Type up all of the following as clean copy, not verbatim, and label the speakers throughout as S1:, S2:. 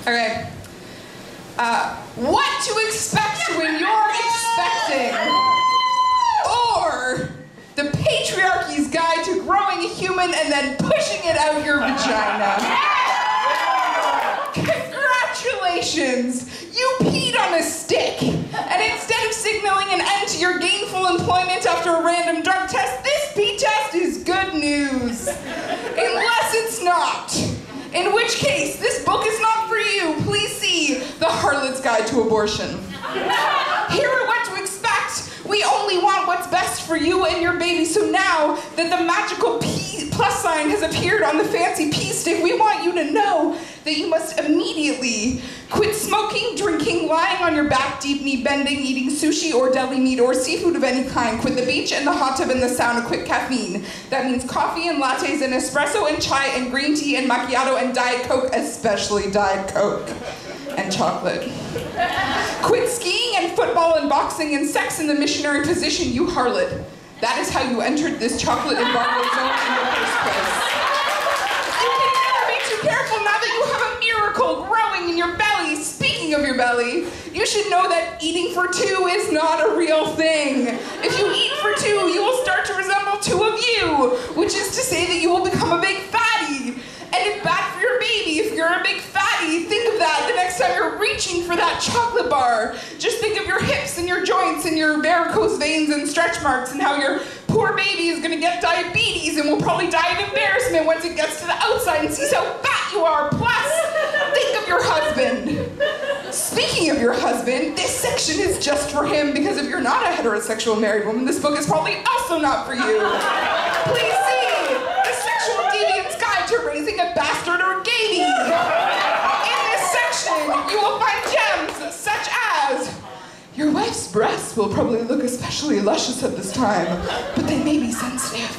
S1: Okay. What to expect when you're expecting. Or the patriarchy's guide to growing a human and then pushing it out your vagina. Congratulations! You peed on a stick. And instead of signaling an end to your gainful employment after a random drug test, this pee test is good news. Unless it's not. In which case, this book is not for you. Please see The Harlot's Guide to Abortion. Here are what to expect. We only want what's best for you and your baby, so now that the magical P plus sign has appeared on the fancy pee stick, we want you to know that you must immediately quit smoking, drinking, lying on your back, deep knee bending, eating sushi or deli meat or seafood of any kind, quit the beach and the hot tub and the sauna, quit caffeine. That means coffee and lattes and espresso and chai and green tea and macchiato and Diet Coke, especially Diet Coke. And chocolate. Quit skiing and football and boxing and sex in the missionary position, you harlot. That is how you entered this chocolate embargo zone in the first place. You can never be too careful now that you have a miracle growing in your belly. Speaking of your belly, you should know that eating for two is not a real thing. If you eat for two, you will start to resemble two of you, which is to say that you will become a big fatty. And it's bad for your baby if you're a big fatty. Think of that the next time you're reaching for that chocolate bar. Just think of your hips and your joints and your varicose veins and stretch marks and how your poor baby is gonna get diabetes and will probably die of embarrassment once it gets to the outside and sees how fat you are. Plus, think of your husband. Speaking of your husband, this section is just for him because if you're not a heterosexual married woman, this book is probably also not for you. Please see The Sexual Deviant's Guide to Raising a Bastard or Gaby. In this section, you will find gems such as your wife's breasts will probably look especially luscious at this time, but they may be sensitive.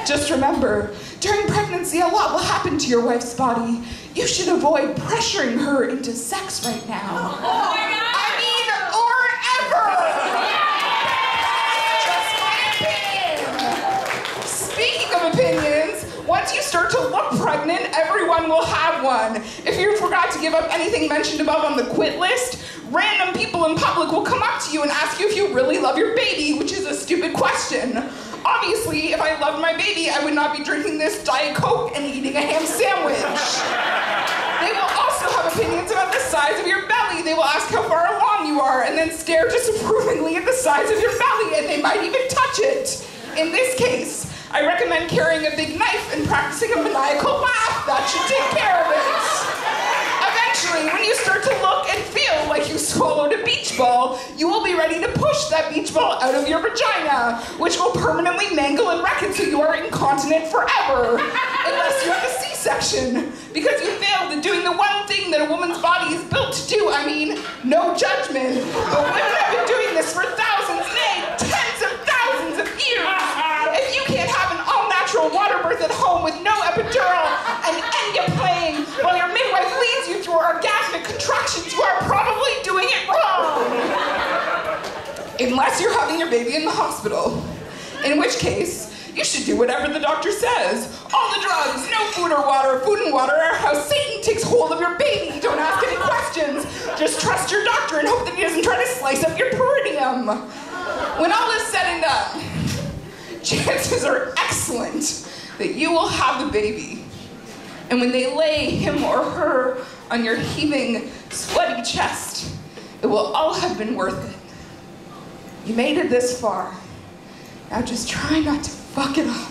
S1: Just remember, during pregnancy, a lot will happen to your wife's body. You should avoid pressuring her into sex right now.
S2: Oh my God!
S1: I mean, or ever! Just my opinion. Speaking of opinions, once you start to look pregnant, everyone will have one. If you forgot to give up anything mentioned above on the quit list, random people in public will come up to you and ask you if you really love your baby, which is a stupid question. Obviously, if I loved my baby, I would not be drinking this Diet Coke and eating a ham sandwich. They will also have opinions about the size of your belly. They will ask how far along you are and then stare disapprovingly at the size of your belly, and they might even touch it. In this case, I recommend carrying a big knife and practicing a maniacal laugh. That should take care of it. Eventually, when you start to look and feel like you swallowed a beach ball, you will be ready to push that beach ball out of your vagina, which will permanently mangle and wreck it so you are incontinent forever. Unless you have a C-section, because you failed at doing the one thing that a woman's body is built to do. I mean, no judgment. But women have been doing this for thousands, nay, tens of thousands of years. If you can't have an all-natural water birth at home with no epidural and Enya playing while your midwife leads you through orgasmic contractions, you are probably doing it wrong. Unless you're having your baby in the hospital. In which case, you should do whatever the doctor says. All the drugs, no food or water. Food and water are how Satan takes hold of your baby. Don't ask any questions. Just trust your doctor and hope that he doesn't try to slice up your perineum. When all is said and done, chances are excellent that you will have the baby. And when they lay him or her on your heaving, sweaty chest, it will all have been worth it. You made it this far. Now just try not to fuck it up.